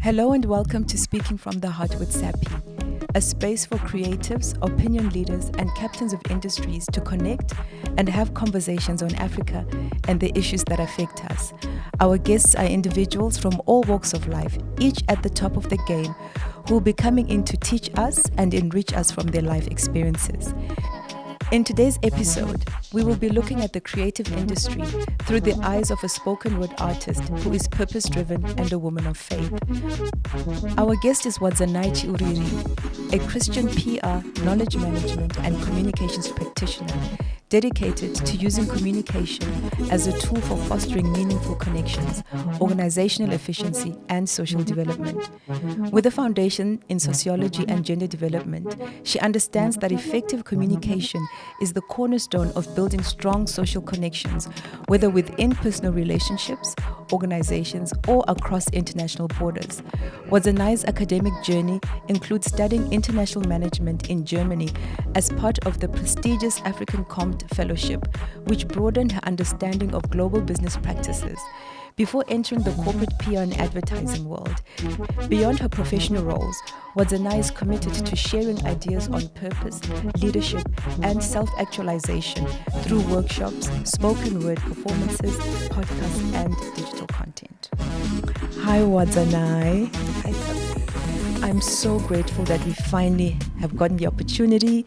Hello and welcome to Speaking from the Heart with Sapi, a space for creatives, opinion leaders, and captains of industries to connect and have conversations on Africa and the issues that affect us. Our guests are individuals from all walks of life, each at the top of the game, who will be coming in to teach us and enrich us from their life experiences. In today's episode, we will be looking at the creative industry through the eyes of a spoken word artist who is purpose-driven and a woman of faith. Our guest is Wadzanai Chiuriri, a Christian PR, knowledge management and communications practitioner dedicated to using communication as a tool for fostering meaningful connections, organizational efficiency, and social development. With a foundation in sociology and gender development, she understands that effective communication is the cornerstone of building strong social connections, whether within personal relationships, organizations, or across international borders. Wadzanai's academic journey includes studying international management in Germany as part of the prestigious Afrika Kommt Fellowship, which broadened her understanding of global business practices. Before entering the corporate PR and advertising world, beyond her professional roles, Wadzanai is committed to sharing ideas on purpose, leadership, and self-actualization through workshops, spoken word performances, podcasts, and digital content. Hi, Wadzanai. Hi, Sapi. I'm so grateful that we finally have gotten the opportunity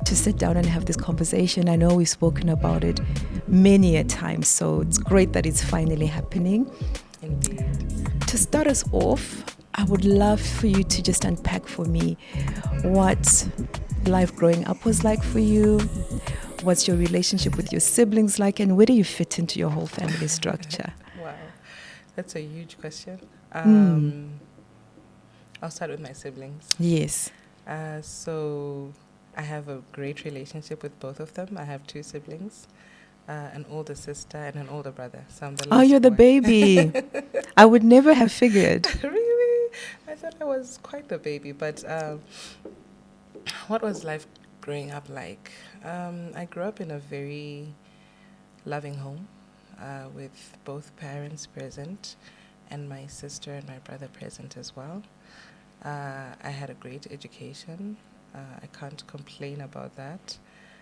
to sit down and have this conversation. I know we've spoken about it many a time, so it's great that it's finally happening. Indeed. To start us off, I would love for you to just unpack for me what life growing up was like for you, what's your relationship with your siblings like, and where do you fit into your whole family structure? Wow, that's a huge question. I'll start with my siblings. Yes. So I have a great relationship with both of them. I have two siblings, an older sister and an older brother. So I'm the last You're the one. baby. I would never have figured. Really? I thought I was quite the baby. But what was life growing up like? I grew up in a very loving home with both parents present and my sister and my brother present as well. I had a great education. I can't complain about that.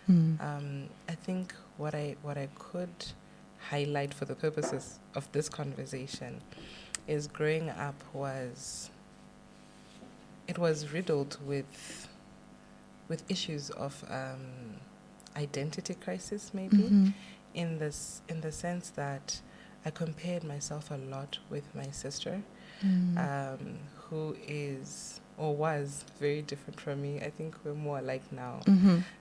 I think what I could highlight for the purposes of this conversation is growing up was riddled with issues of identity crisis, maybe, in the sense that I compared myself a lot with my sister, who is or was very different from me. I think we're more alike now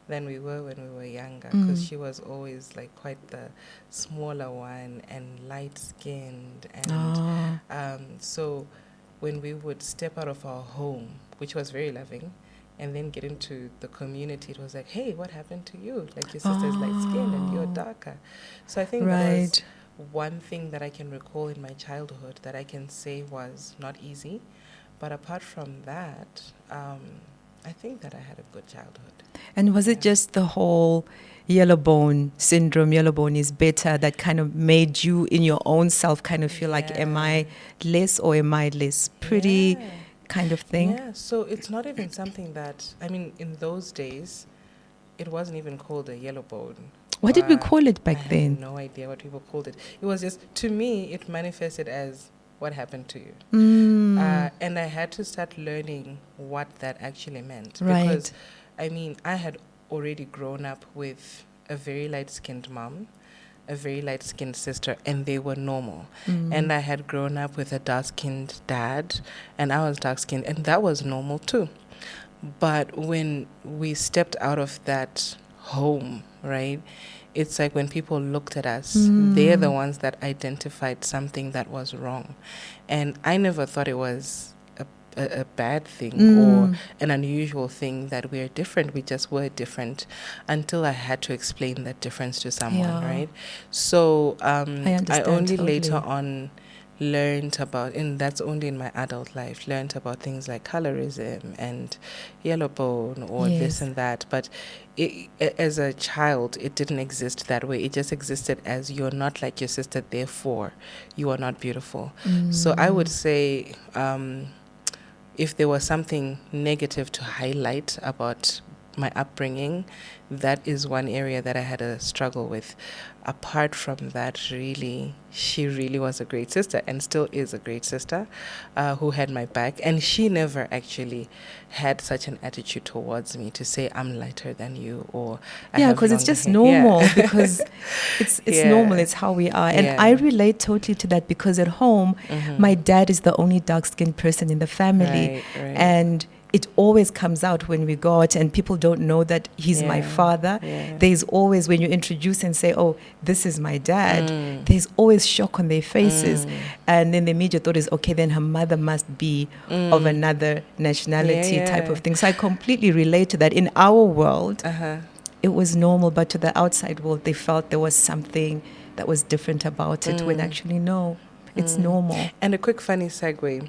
than we were when we were younger, because she was always like quite the smaller one and light-skinned. And so when we would step out of our home, which was very loving, and then get into the community, it was like, hey, what happened to you? Like, your sister's light-skinned and you're darker. So I think that was one thing that I can recall in my childhood that I can say was not easy. But apart from that, I think that I had a good childhood. And was it just the whole yellow bone syndrome, yellow bone is better, that kind of made you in your own self kind of feel like, am I less or am I less pretty kind of thing? Yeah, so it's not even something that, I mean, in those days, it wasn't even called a yellow bone. What did we call it back then? I have no idea what people called it. It was just, to me, it manifested as what happened to you. And I had to start learning what that actually meant. Right. Because, I mean, I had already grown up with a very light-skinned mom, a very light-skinned sister, and they were normal. And I had grown up with a dark-skinned dad, and I was dark-skinned, and that was normal too. But when we stepped out of that home, right, it's like when people looked at us, they're the ones that identified something that was wrong. And I never thought it was a bad thing or an unusual thing that we're different. We just were different until I had to explain that difference to someone, right? So I only totally. later on learned about, and that's only in my adult life, learned about things like colorism and yellow bone or this and that. But as a child, it didn't exist that way. It just existed as you're not like your sister, therefore you are not beautiful. So I would say if there was something negative to highlight about my upbringing, that is one area that I had a struggle with. Apart from that, really, she really was a great sister and still is a great sister who had my back. And she never actually had such an attitude towards me to say, I'm lighter than you, or I have because it's longer just hair. normal because it's normal. It's how we are. And I relate totally to that because at home, my dad is the only dark-skinned person in the family. Right. And it always comes out when we go out and people don't know that he's my father. There's always, when you introduce and say, oh, this is my dad, there's always shock on their faces. And then the immediate thought is, okay, then her mother must be of another nationality type of thing. So I completely relate to that. In our world, it was normal, but to the outside world, they felt there was something that was different about it, when actually, no. It's normal. And a quick funny segue.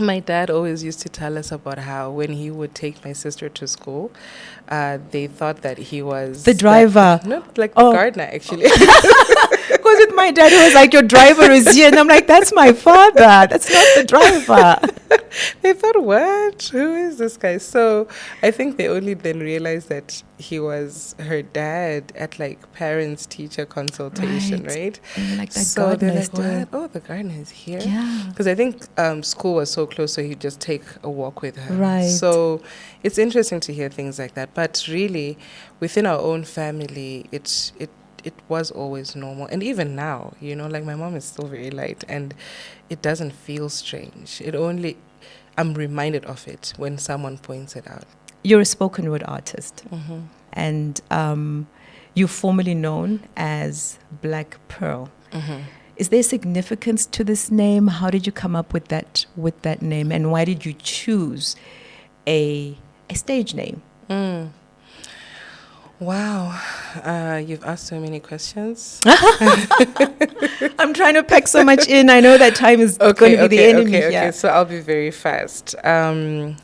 My dad always used to tell us about how when he would take my sister to school, they thought that he was... the driver. The gardener, actually. Because with my dad, he was like, your driver is here. And I'm like, that's my father. That's not the driver. They thought, what? Who is this guy? So I think they only then realized that he was her dad at parents-teacher consultation, right? And like that so they're like, what? What? Oh, the gardener is here? Yeah. Because I think school was so close, so he'd just take a walk with her. Right. So it's interesting to hear things like that. But really, within our own family, it was always normal. And even now, my mom is still very light and it doesn't feel strange. I'm reminded of it when someone points it out. You're a spoken word artist. And you're formerly known as Black Pearl. Is there significance to this name? How did you come up with that name? And why did you choose a stage name? Wow. You've asked so many questions. I'm trying to pack so much in. I know that time is going to be the enemy here. Okay, so I'll be very fast.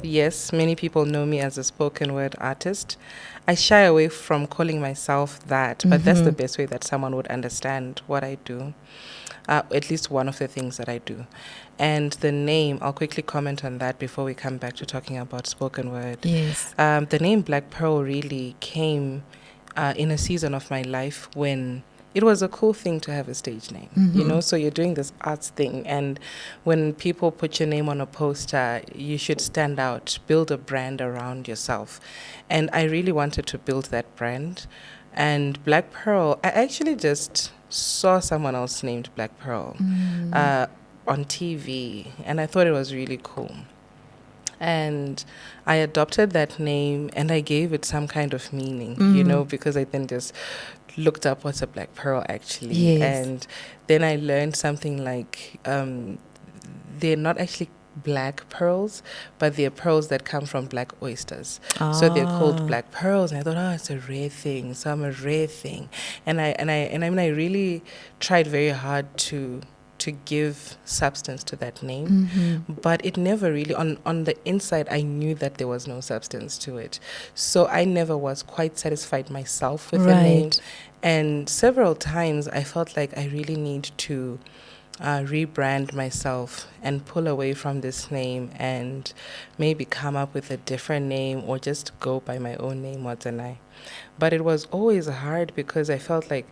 Yes, many people know me as a spoken word artist. I shy away from calling myself that, but that's the best way that someone would understand what I do. At least one of the things that I do. And the name, I'll quickly comment on that before we come back to talking about spoken word. Yes. The name Black Pearl really came in a season of my life when it was a cool thing to have a stage name, so you're doing this arts thing. And when people put your name on a poster, you should stand out, build a brand around yourself. And I really wanted to build that brand. And Black Pearl, I actually just saw someone else named Black Pearl on TV, and I thought it was really cool. And I adopted that name and I gave it some kind of meaning, because I then just looked up what's a Black Pearl actually. Yes. And then I learned something like they're not actually black pearls, but they're pearls that come from black oysters. So they're called black pearls. And I thought, it's a rare thing. So I'm a rare thing. And I really tried very hard to give substance to that name, but it never really, on the inside, I knew that there was no substance to it. So I never was quite satisfied myself with the name. And several times I felt like I really need to rebrand myself and pull away from this name and maybe come up with a different name or just go by my own name, Wadzanai. But it was always hard because I felt like,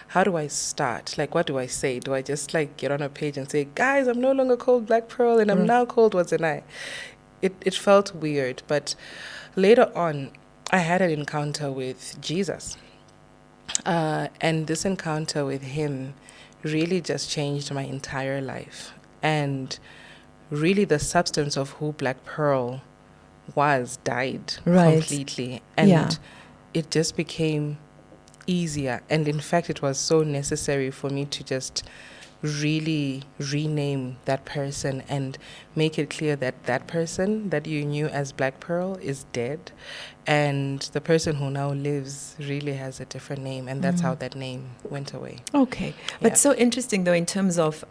how do I start? Like, what do I say? Do I just get on a page and say, guys, I'm no longer called Black Pearl and I'm now called Wadzanai? It felt weird. But later on, I had an encounter with Jesus. And this encounter with him really just changed my entire life. And really the substance of who Black Pearl was died completely. And it just became easier. And in fact, it was so necessary for me to just really rename that person and make it clear that that person that you knew as Black Pearl is dead, and the person who now lives really has a different name, and that's how that name went away. Okay. But so interesting, though, in terms of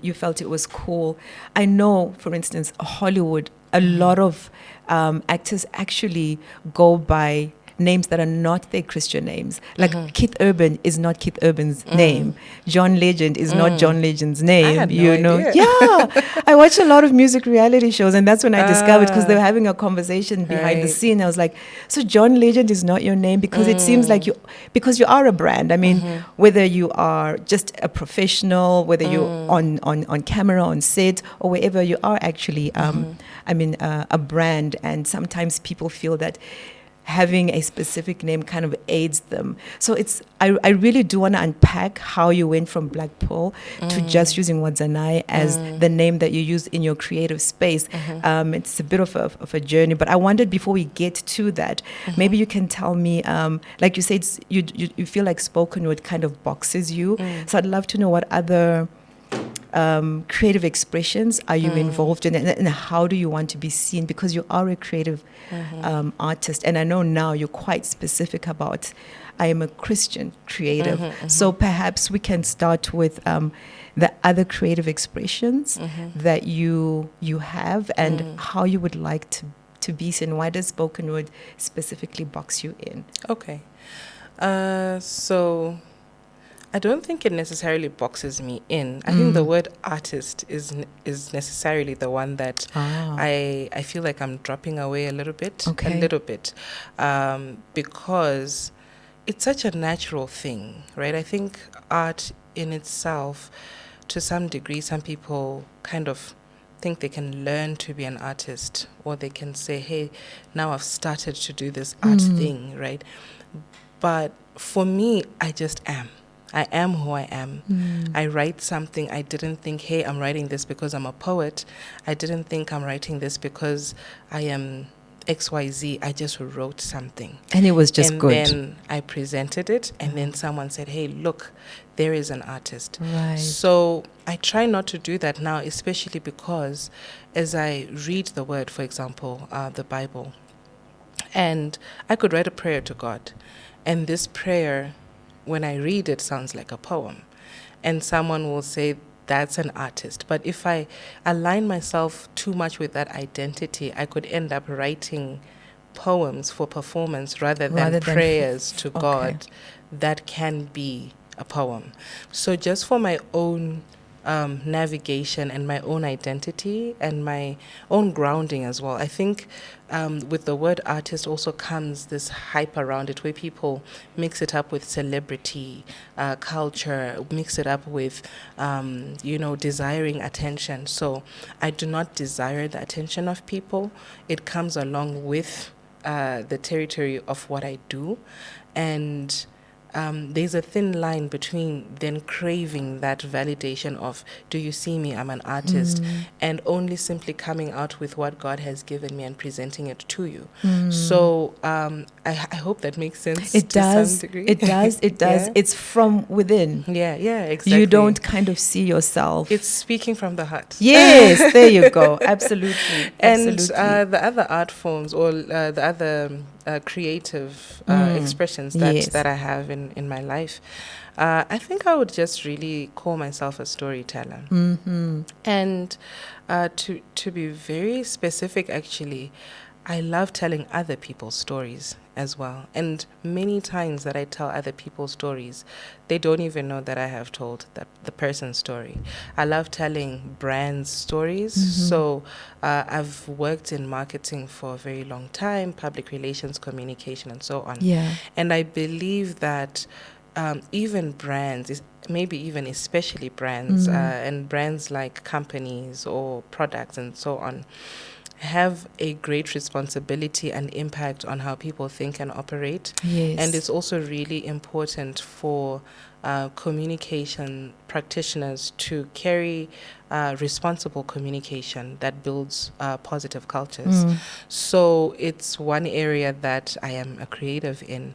you felt it was cool. I know, for instance, Hollywood, a lot of actors actually go by names that are not their Christian names. Like Keith Urban is not Keith Urban's name. John Legend is not John Legend's name. I had no idea. Yeah. I watch a lot of music reality shows, and that's when I discovered, because they were having a conversation behind the scene. I was like, so John Legend is not your name, because it seems like because you are a brand. I mean, whether you are just a professional, whether you're on camera, on set, or wherever you are actually, a brand. And sometimes people feel that having a specific name kind of aids them. So I really do want to unpack how you went from Black Pearl to just using Wadzanai as the name that you use in your creative space. It's a bit of a journey, but I wondered, before we get to that, maybe you can tell me, like you said, you feel like spoken word kind of boxes you. So I'd love to know what other creative expressions are you involved in, and how do you want to be seen, because you are a creative artist, and I know now you're quite specific about, I am a Christian creative. So perhaps we can start with the other creative expressions that you have, and how you would like to be seen. Why does spoken word specifically box you in? Okay. So I don't think it necessarily boxes me in. I think the word artist is necessarily the one that I feel like I'm dropping away a little bit, because it's such a natural thing, right? I think art in itself, to some degree, some people kind of think they can learn to be an artist, or they can say, hey, now I've started to do this art thing, right? But for me, I just am. I am who I am. I write something. I didn't think, hey, I'm writing this because I'm a poet. I didn't think I'm writing this because I am XYZ. I just wrote something. And it was just good. And then I presented it, and then someone said, hey, look, there is an artist. Right. So I try not to do that now, especially because as I read the word, for example, the Bible, and I could write a prayer to God, and this prayer, when I read it, sounds like a poem, and someone will say that's an artist. But if I align myself too much with that identity, I could end up writing poems for performance rather than prayers to God that can be a poem. So just for my own navigation and my own identity and my own grounding as well, I think with the word artist also comes this hype around it, where people mix it up with celebrity, culture, mix it up with, desiring attention. So I do not desire the attention of people. It comes along with the territory of what I do. And there's a thin line between then craving that validation of, do you see me, I'm an artist, and only simply coming out with what God has given me and presenting it to you. So I hope that makes sense. It does. Some degree. It does. Yeah. It's from within. Yeah, exactly. You don't kind of see yourself. It's speaking from the heart. Yes, there you go. Absolutely. And the other art forms, or the other creative expressions that I have in my life, I think I would just really call myself a storyteller. And to be very specific, actually, I love telling other people's stories as well. And many times that I tell other people's stories, they don't even know that I have told the person's story. I love telling brands' stories. So I've worked in marketing for a very long time, public relations, communication, and so on. Yeah. And I believe that even brands, maybe even especially brands, and brands like companies or products and so on, have a great responsibility and impact on how people think and operate. Yes. And it's also really important for communication practitioners to carry responsible communication that builds positive cultures. So it's one area that I am a creative in.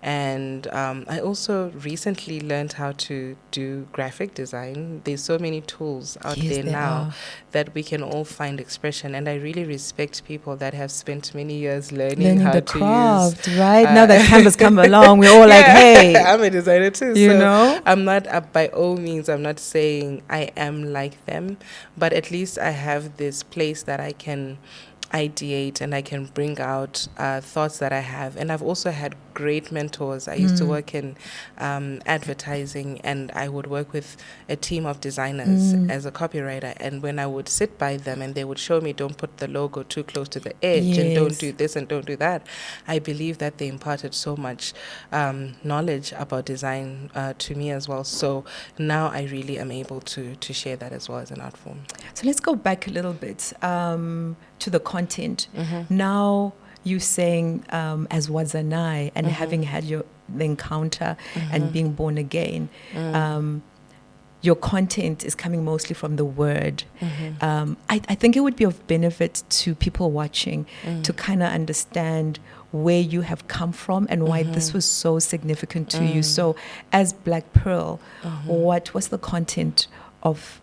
And I also recently learned how to do graphic design. There's so many tools out there now that we can all find expression. And I really respect people that have spent many years learning how the to craft, use. right? Now that Canva's come along, we're all like, hey. I'm a designer too. You so know? I'm not, by all means, I'm not saying I am like them. But at least I have this place that I can ideate and I can bring out thoughts that I have. And I've also had great mentors. I used to work in advertising, and I would work with a team of designers as a copywriter. And when I would sit by them and they would show me, don't put the logo too close to the edge and don't do this and don't do that, I believe that they imparted so much knowledge about design to me as well. So now I really am able to share that as well as an art form. So let's go back a little bit to the content. Now you saying as Wadzanai and having had the encounter and being born again, your content is coming mostly from the word. I think it would be of benefit to people watching to kind of understand where you have come from and why this was so significant to you. So as Black Pearl, what was the content of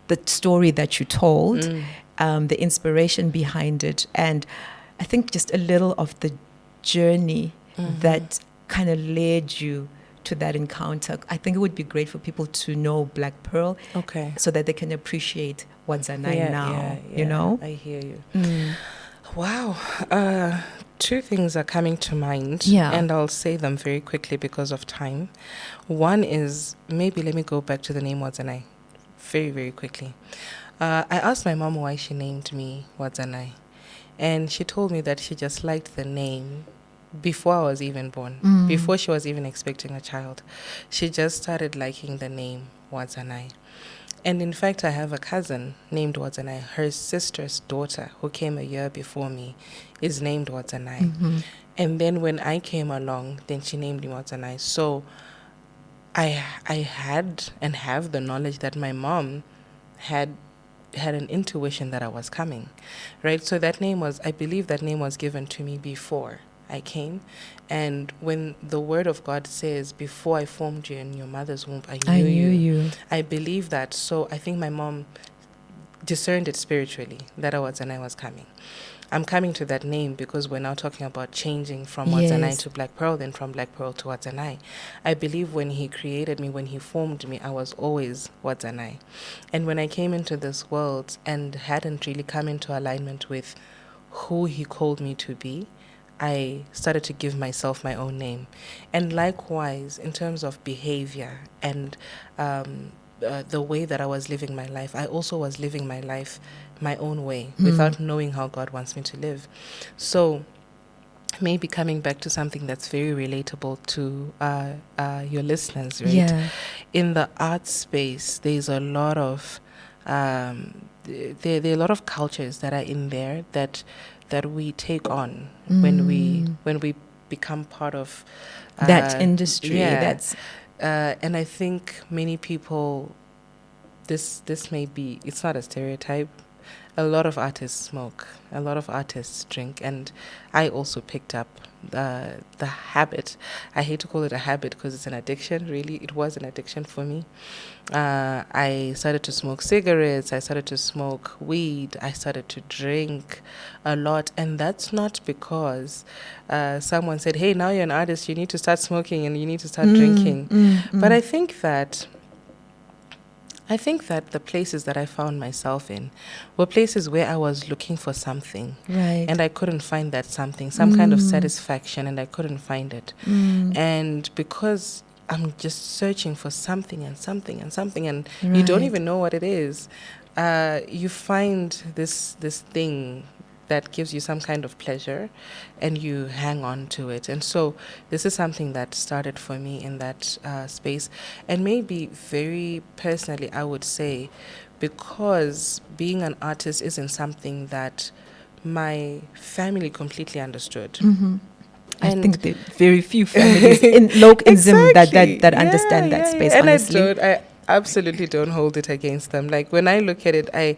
the story that you told, the inspiration behind it, and I think just a little of the journey that kind of led you to that encounter. I think it would be great for people to know Black Pearl, so that they can appreciate Wadzanai now. You know, I hear you. Wow. Two things are coming to mind, and I'll say them very quickly because of time. One is, maybe let me go back to the name Wadzanai very, very quickly. I asked my mom why she named me Wadzanai, and she told me that she just liked the name before I was even born, before she was even expecting a child. She just started liking the name Wadzanai. And in fact, I have a cousin named Wadzanai. Her sister's daughter, who came a year before me, is named Wadzanai. And then when I came along, then she named me Wadzanai. So I had and have the knowledge that my mom had an intuition that I was coming, right? So that name was, I believe that name was given to me before I came. And when the word of God says, before I formed you in your mother's womb, I knew you. I believe that. So I think my mom discerned it spiritually that Wadzanai was coming. I'm coming to that name because we're now talking about changing from Wadzanai to Black Pearl, then from Black Pearl to Wadzanai. I believe when he created me, when he formed me, I was always Wadzanai. And when I came into this world and hadn't really come into alignment with who he called me to be, I started to give myself my own name. And likewise, in terms of behavior and the way that I was living my life, I also was living my life my own way without knowing how God wants me to live. So maybe coming back to something that's very relatable to your listeners, right? In the art space, there's a lot of there are a lot of cultures that are in there that we take on when we become part of that industry. And I think many people, this may be, it's not a stereotype. A lot of artists smoke, a lot of artists drink, and I also picked up the habit. I hate to call it a habit because it's an addiction. Really, it was an addiction for me. I started to smoke cigarettes, I started to smoke weed, I started to drink a lot, and that's not because someone said, hey, now you're an artist, you need to start smoking and you need to start drinking. But I think that the places that I found myself in were places where I was looking for something. Right. And I couldn't find that something, some kind of satisfaction, and I couldn't find it. And because I'm just searching for something and something and something, and you don't even know what it is, you find this thing that gives you some kind of pleasure, and you hang on to it. And so this is something that started for me in that space. And maybe very personally, I would say, because being an artist isn't something that my family completely understood. I think there are very few families in Zim that understand that space, and honestly. absolutely don't hold it against them. Like when I look at it, I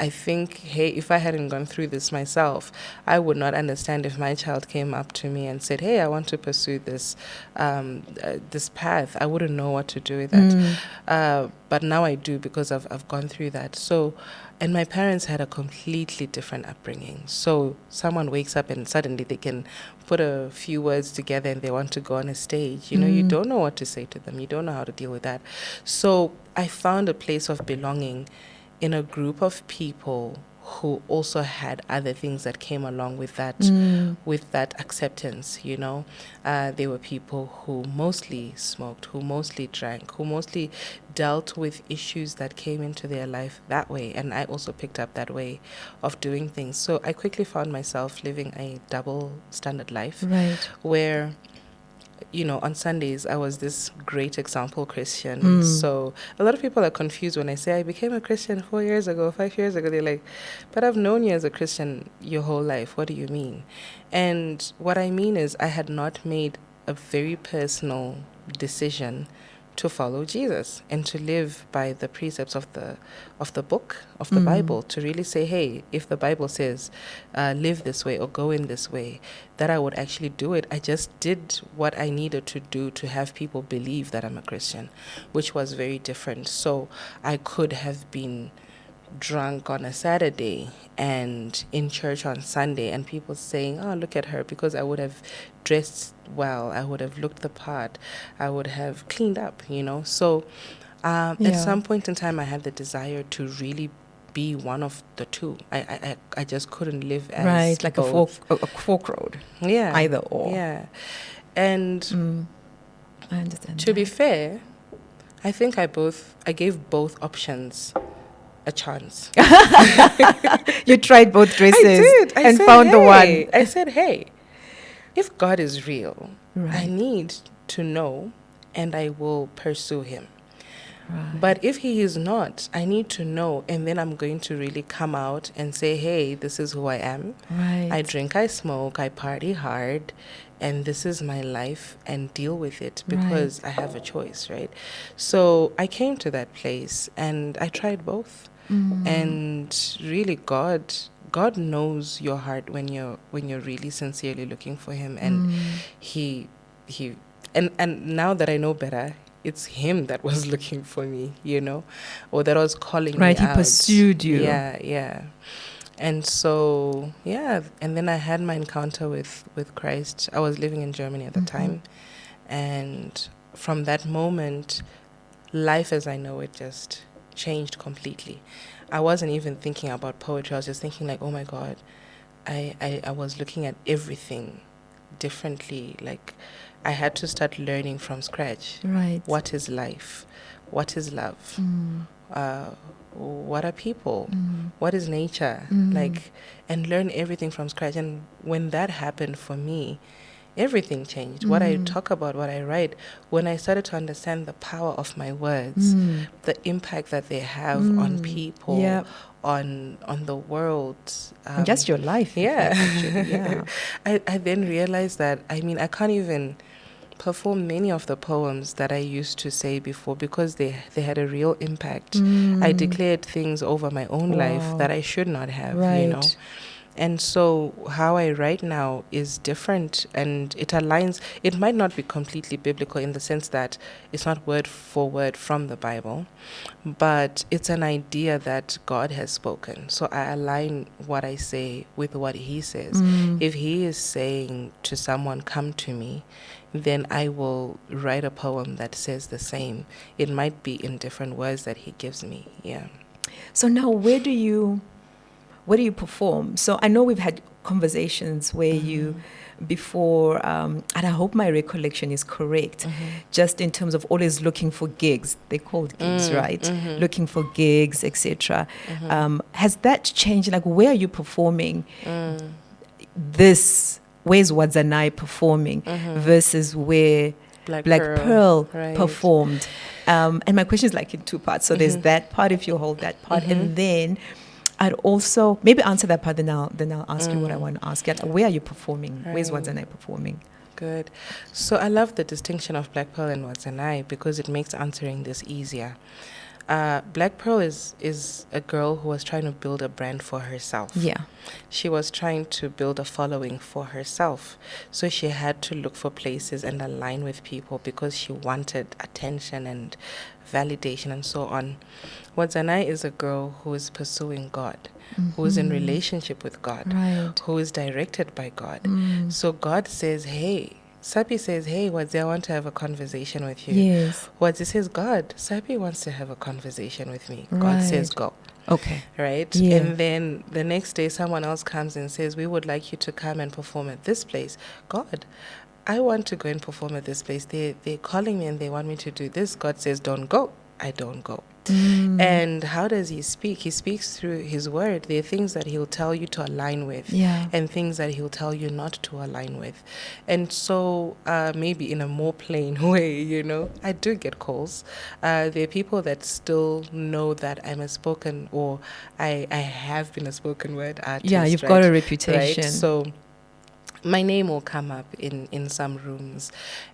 think, hey, if I hadn't gone through this myself, I would not understand if my child came up to me and said, hey, I want to pursue this this path. I wouldn't know what to do with that. But now I do, because I've gone through that. So, and my parents had a completely different upbringing. So someone wakes up and suddenly they can put a few words together and they want to go on a stage. You know, you don't know what to say to them. You don't know how to deal with that. So I found a place of belonging in a group of people who also had other things that came along with that acceptance, you know. They were people who mostly smoked, who mostly drank, who mostly dealt with issues that came into their life that way. And I also picked up that way of doing things. So I quickly found myself living a double standard life, where, you know, on Sundays, I was this great example Christian. So a lot of people are confused when I say I became a Christian 4 years ago, 5 years ago. They're like, but I've known you as a Christian your whole life. What do you mean? And what I mean is I had not made a very personal decision to follow Jesus and to live by the precepts of the book of the Bible, to really say, hey, if the Bible says live this way or go in this way, that I would actually do it. I just did what I needed to do to have people believe that I'm a Christian, which was very different. So I could have been drunk on a Saturday and in church on Sunday, and people saying, oh, look at her, because I would have dressed well, I would have looked the part, I would have cleaned up, you know. So at some point in time I had the desire to really be one of the two. I just couldn't live as like both. a fork road. Yeah. Either or. Yeah. And I understand. To be fair, I think I gave both options a chance. You tried both dresses. I did. And found the one. I said, hey, if God is real, I need to know, and I will pursue him. But if he is not, I need to know, and then I'm going to really come out and say, hey, this is who I am. I drink, I smoke, I party hard, and this is my life, and deal with it, because I have a choice, right? So I came to that place and I tried both. And really God knows your heart when you're really sincerely looking for him, and he and now that I know better, it's him that was looking for me, you know, or that was calling me out. He pursued you. Yeah. And so, and then I had my encounter with Christ. I was living in Germany at the time. And from that moment, life as I know it just changed completely. I wasn't even thinking about poetry. I was just thinking like, oh my God, I was looking at everything differently. Like I had to start learning from scratch. What is life? What is love? What are people? What is nature? Like, and learn everything from scratch. And when that happened for me, everything changed. What I talk about, what I write, when I started to understand the power of my words, the impact that they have on people, on the world. Just your life. I then realized that, I mean, I can't even perform many of the poems that I used to say before, because they had a real impact. I declared things over my own life that I should not have, you know. And so how I write now is different, and it aligns. It might not be completely biblical in the sense that it's not word for word from the Bible, but it's an idea that God has spoken. So I align what I say with what he says. If he is saying to someone, come to me, then I will write a poem that says the same. It might be in different words that he gives me. Yeah. So now where do you perform? So I know we've had conversations where you, before, and I hope my recollection is correct, just in terms of always looking for gigs. They're called gigs, right? Looking for gigs, etc. Has that changed? Like, where are you performing this? Where's Wadzanai performing versus where Black Pearl performed? And my question is like in two parts. So there's that part, if you hold that part, and then I'd also maybe answer that part, then I'll ask you what I want to ask you. Where are you performing? Where's Wadzanai performing? Good. So I love the distinction of Black Pearl and Wadzanai because it makes answering this easier. Black Pearl is a girl who was trying to build a brand for herself. Yeah. She was trying to build a following for herself. So she had to look for places and align with people because she wanted attention and validation and so on. Wadzanai is a girl who is pursuing God, who is in relationship with God, Right. who is directed by God. So God says, hey, Sapi says, hey, Wadzi, I want to have a conversation with you. Yes. Wadzi says, God, Sapi wants to have a conversation with me. God Right. says, go. Okay. Right? Yeah. And then the next day, someone else comes and says, we would like you to come and perform at this place. God, I want to go and perform at this place. They're calling me and they want me to do this. God says, don't go. I don't go. And how does he speak? He speaks through his word. There are things that he'll tell you to align with, and things that he'll tell you not to align with. And so maybe in a more plain way, I do get calls. There are people that still know that I'm a spoken, or I have been a spoken word artist. Yeah, you've got a reputation. Right? So my name will come up in some rooms,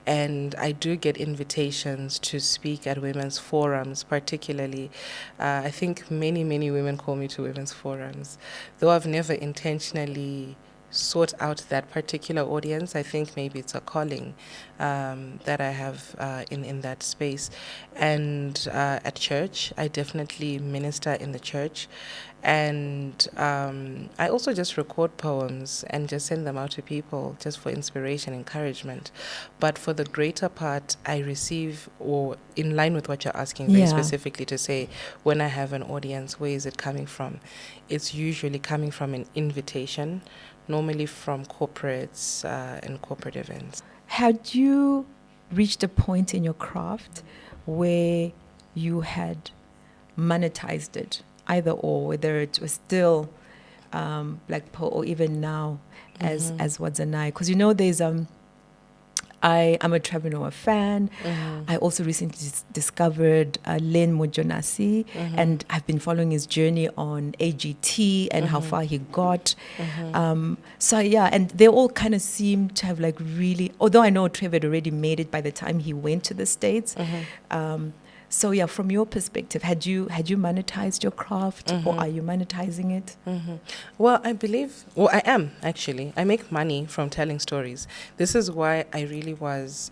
and I do get invitations to speak at women's forums, particularly. I think many women call me to women's forums, though I've never intentionally sought out that particular audience. I think maybe it's a calling that I have in that space. And at church, I definitely minister in the church. And I also just record poems and just send them out to people just for inspiration, encouragement. But for the greater part, I receive, or in line with what you're asking very specifically to say, when I have an audience, where is it coming from? It's usually coming from an invitation, normally from corporates and corporate events. Had you reached a point in your craft where you had monetized it, either or, whether it was still Black Pearl or even now as Wadzanai? Because there's I'm a Trevor Noah fan. I also recently discovered Len Mojonasi, and I've been following his journey on AGT and how far he got. So yeah, and they all kind of seem to have really, although I know Trevor had already made it by the time he went to the States. So yeah, from your perspective, had you monetized your craft, or are you monetizing it? Well, I am actually. I make money from telling stories. This is why I really was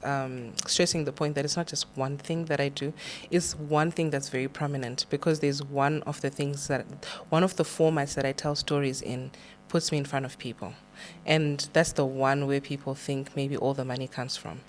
stressing the point that it's not just one thing that I do. It's one thing that's very prominent, because there's one of the formats that I tell stories in puts me in front of people. And that's the one where people think maybe all the money comes from.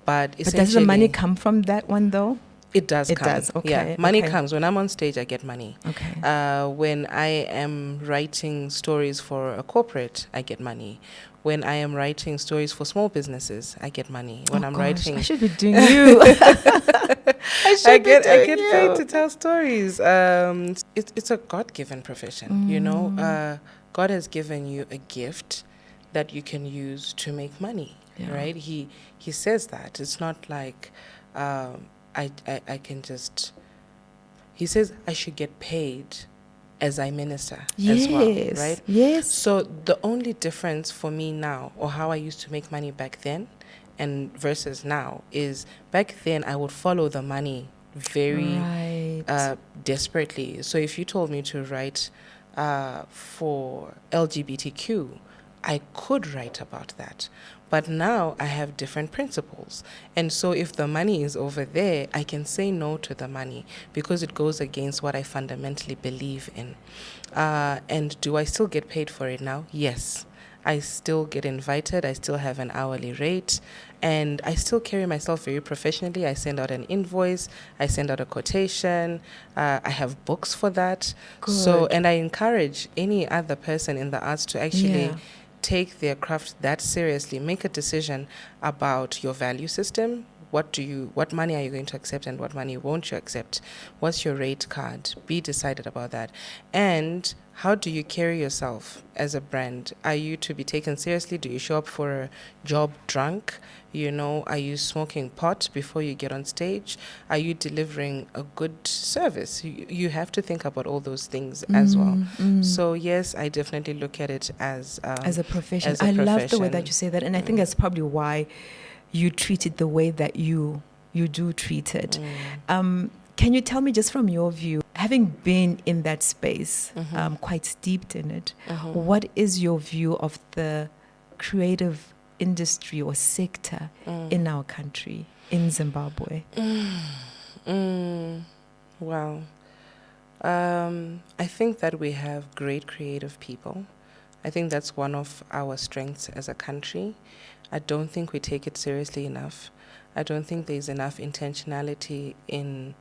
But does the money come from that one though? It does come. It does, okay. Yeah, money comes. When I'm on stage, I get money. Okay. When I am writing stories for a corporate, I get money. When I am writing stories for small businesses, I get money. When writing... I should be doing you. I get paid to tell stories. It's a God-given profession, God has given you a gift that you can use to make money, right? He says that. It's not like... I can just... He says I should get paid as I minister as well, right? Yes. So the only difference for me now, or how I used to make money back then and versus now, is back then I would follow the money very desperately. So if you told me to write for LGBTQ, I could write about that. But now I have different principles. And so if the money is over there, I can say no to the money because it goes against what I fundamentally believe in. And do I still get paid for it now? Yes. I still get invited. I still have an hourly rate. And I still carry myself very professionally. I send out an invoice. I send out a quotation. I have books for that. Good. So, and I encourage any other person in the arts to actually... take their craft that seriously, make a decision about your value system, what money are you going to accept and what money won't you accept? What's your rate card? Be decided about that. And how do you carry yourself as a brand? Are you to be taken seriously? Do you show up for a job drunk? Are you smoking pot before you get on stage? Are you delivering a good service? You have to think about all those things as well. So yes, I definitely look at it as a profession. As a I love the profession. way that you say that, and I think that's probably why you treat it the way that you do treat it. Can you tell me, just from your view, having been in that space, quite steeped in it, what is your view of the creative industry or sector in our country, in Zimbabwe? Wow. I think that we have great creative people. I think that's one of our strengths as a country. I don't think we take it seriously enough. I don't think there's enough intentionality in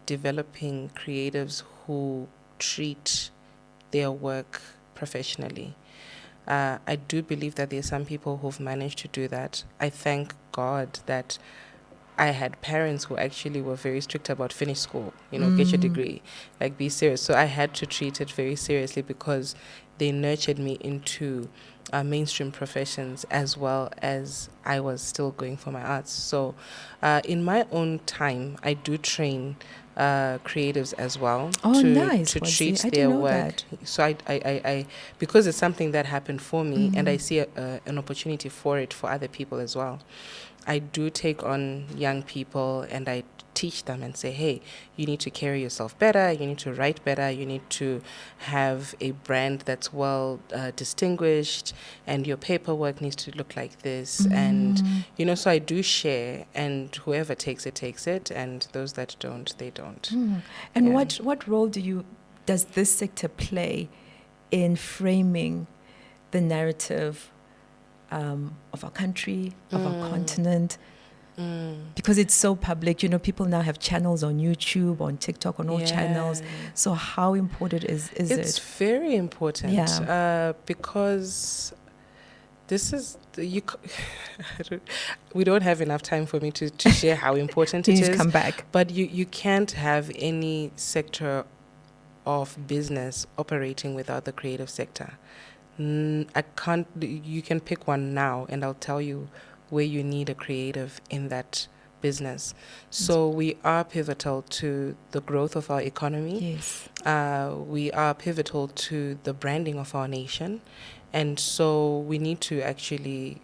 developing creatives who treat their work professionally. I do believe that there's some people who've managed to do that. I thank God that I had parents who actually were very strict about finish school, get your degree, like be serious. So I had to treat it very seriously because they nurtured me into mainstream professions as well as I was still going for my arts. So in my own time, I do train creatives as well to treat their work. That. So I because it's something that happened for me and I see an opportunity for it for other people as well. I do take on young people and I teach them and say, hey, you need to carry yourself better, you need to write better, you need to have a brand that's well distinguished, and your paperwork needs to look like this. And, so I do share, and whoever takes it, and those that don't, they don't. And what role does this sector play in framing the narrative of our country, of our continent? Because it's so public, people now have channels on YouTube, on TikTok, on all channels. So how important is it? It's very important because this is we don't have enough time for me to share how important it is. Come back. But you can't have any sector of business operating without the creative sector. I can't. You can pick one now, and I'll tell you where you need a creative in that business. So we are pivotal to the growth of our economy. Yes. We are pivotal to the branding of our nation, and so we need to actually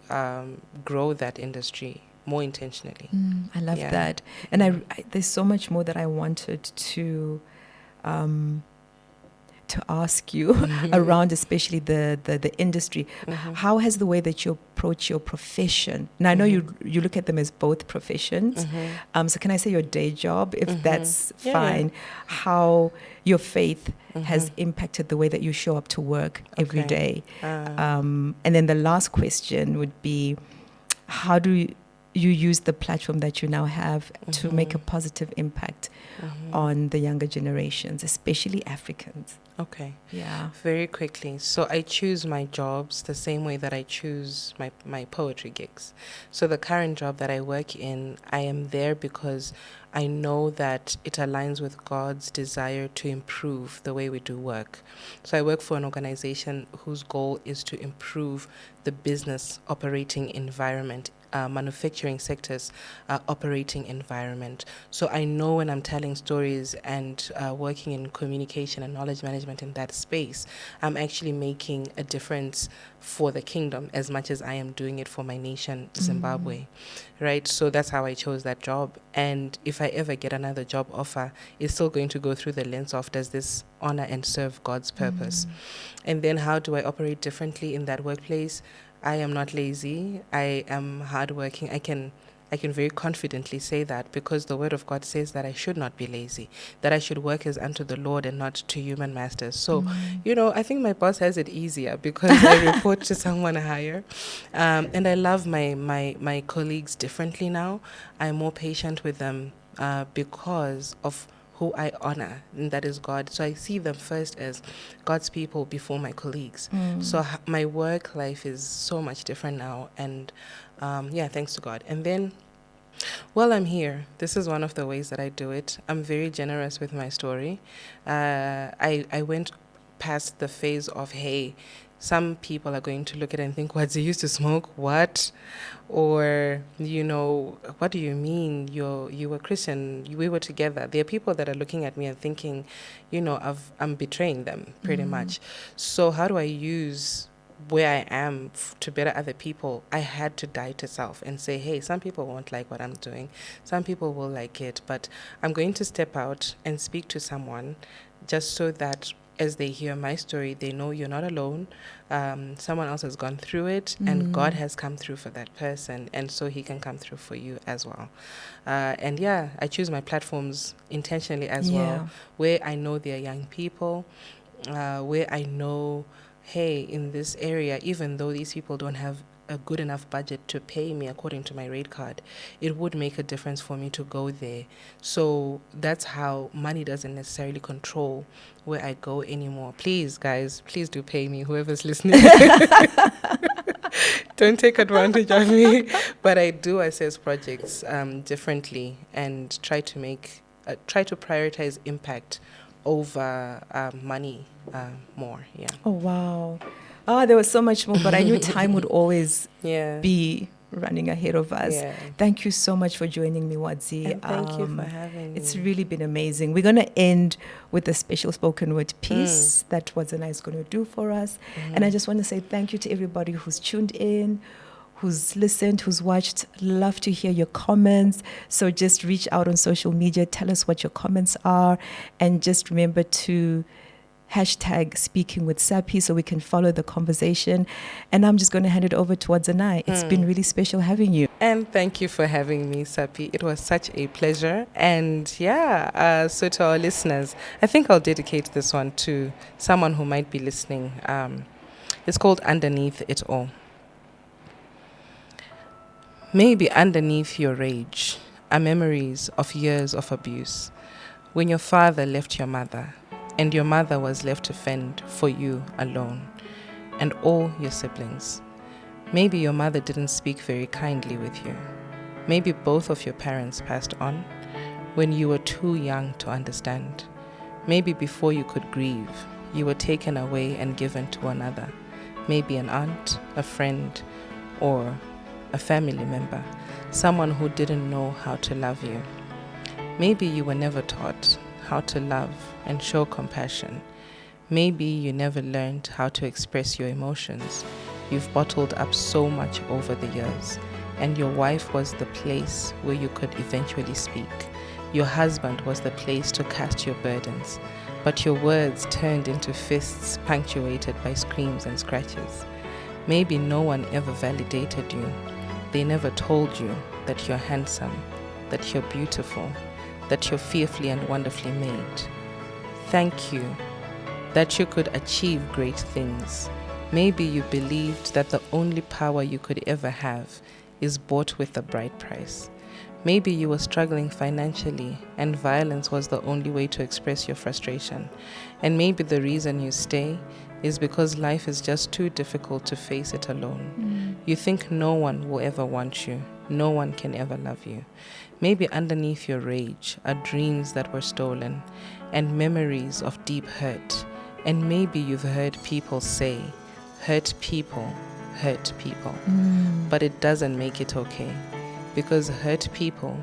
grow that industry more intentionally. I love that, and I there's so much more that I wanted to ask you around, especially the industry. How has the way that you approach your profession, and I know you look at them as both professions, so can I say your day job, if that's fine, how your faith has impacted the way that you show up to work every day? And then the last question would be, how do you use the platform that you now have to make a positive impact on the younger generations, especially Africans? Okay. Yeah. Very quickly. So I choose my jobs the same way that I choose my poetry gigs. So the current job that I work in, I am there because I know that it aligns with God's desire to improve the way we do work. So I work for an organization whose goal is to improve the business operating environment, manufacturing sector's operating environment. So I know when I'm telling stories and working in communication and knowledge management in that space, I'm actually making a difference for the kingdom as much as I am doing it for my nation, Zimbabwe, right? So that's how I chose that job. And if I ever get another job offer, it's still going to go through the lens of, does this honor and serve God's purpose? And then how do I operate differently in that workplace? I am not lazy. I am hardworking. I can very confidently say that because the word of God says that I should not be lazy, that I should work as unto the Lord and not to human masters. So, I think my boss has it easier because I report to someone higher. And I love my colleagues differently now. I'm more patient with them because of who I honor, and that is God. So I see them first as God's people before my colleagues. So my work life is so much different now, and thanks to God. And then Well, I'm here. This is one of the ways that I do it. I'm very generous with my story. I went past the phase of, hey, some people are going to look at it and think, what, you used to smoke? What? Or, what do you mean? You were Christian, we were together. There are people that are looking at me and thinking, I'm betraying them pretty much. So how do I use where I am to better other people? I had to die to self and say, hey, some people won't like what I'm doing. Some people will like it, but I'm going to step out and speak to someone just so that as they hear my story, they know you're not alone. Someone else has gone through it, and God has come through for that person, and so he can come through for you as well. I choose my platforms intentionally as well, where I know they're young people, where I know, hey, in this area, even though these people don't have a good enough budget to pay me according to my rate card, it would make a difference for me to go there. So that's how money doesn't necessarily control where I go anymore. Please, guys, please do pay me, whoever's listening. Don't take advantage of me. But I do assess projects differently and try to prioritize impact over money more. Yeah. Oh, wow. There was so much more, but I knew time would always be running ahead of us. Yeah. Thank you so much for joining me, Wadzi. And thank you for having me. It's really been amazing. We're going to end with a special spoken word piece that Wadzanai is going to do for us. And I just want to say thank you to everybody who's tuned in, who's listened, who's watched. Love to hear your comments. So just reach out on social media. Tell us what your comments are. And just remember to hashtag speaking with Sapi so we can follow the conversation. And I'm just going to hand it over to Wadzanai. It's been really special having you. And thank you for having me, Sapi. It was such a pleasure. And so to our listeners, I think I'll dedicate this one to someone who might be listening. It's called Underneath It All. Maybe underneath your rage are memories of years of abuse, when your father left your mother, and your mother was left to fend for you alone and all your siblings. Maybe your mother didn't speak very kindly with you. Maybe both of your parents passed on when you were too young to understand. Maybe before you could grieve, you were taken away and given to another. Maybe an aunt, a friend, or a family member, someone who didn't know how to love you. Maybe you were never taught how to love and show compassion. Maybe you never learned how to express your emotions. You've bottled up so much over the years, and your wife was the place where you could eventually speak. Your husband was the place to cast your burdens, but your words turned into fists punctuated by screams and scratches. Maybe no one ever validated you. They never told you that you're handsome, that you're beautiful, that you're fearfully and wonderfully made. Thank you that you could achieve great things. Maybe you believed that the only power you could ever have is bought with a bright price. Maybe you were struggling financially and violence was the only way to express your frustration. And maybe the reason you stay is because life is just too difficult to face it alone. You think no one will ever want you. No one can ever love you. Maybe underneath your rage are dreams that were stolen and memories of deep hurt. And maybe you've heard people say, hurt people hurt people. But it doesn't make it okay, because hurt people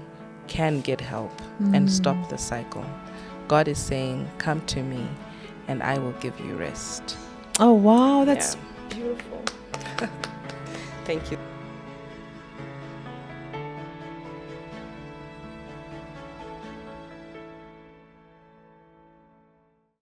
can get help and stop the cycle. God is saying, come to me and I will give you rest. Oh, wow, that's beautiful. Thank you.